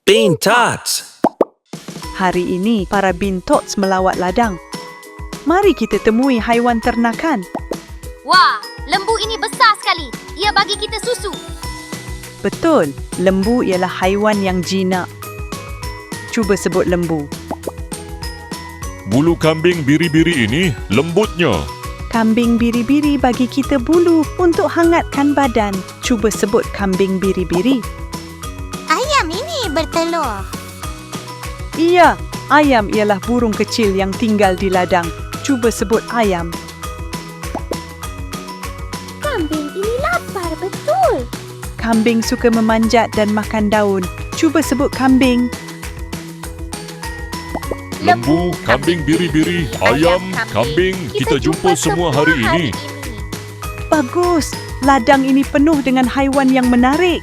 Bean Tots. Hari ini, para Bean Tots melawat ladang. Mari kita temui haiwan ternakan. Wah, lembu ini besar sekali. Ia bagi kita susu. Betul, lembu ialah haiwan yang jinak. Cuba sebut lembu. Bulu kambing biri-biri ini lembutnya. Kambing biri-biri bagi kita bulu untuk hangatkan badan. Cuba sebut kambing biri-biri. Ayam ini bertelur. Iya, ayam ialah burung kecil yang tinggal di ladang. Cuba sebut ayam. Kambing ini lapar betul. Kambing suka memanjat dan makan daun. Cuba sebut kambing. Lembu, kambing biri-biri, ayam, kambing, kita jumpa semua hari ini. Bagus, ladang ini penuh dengan haiwan yang menarik.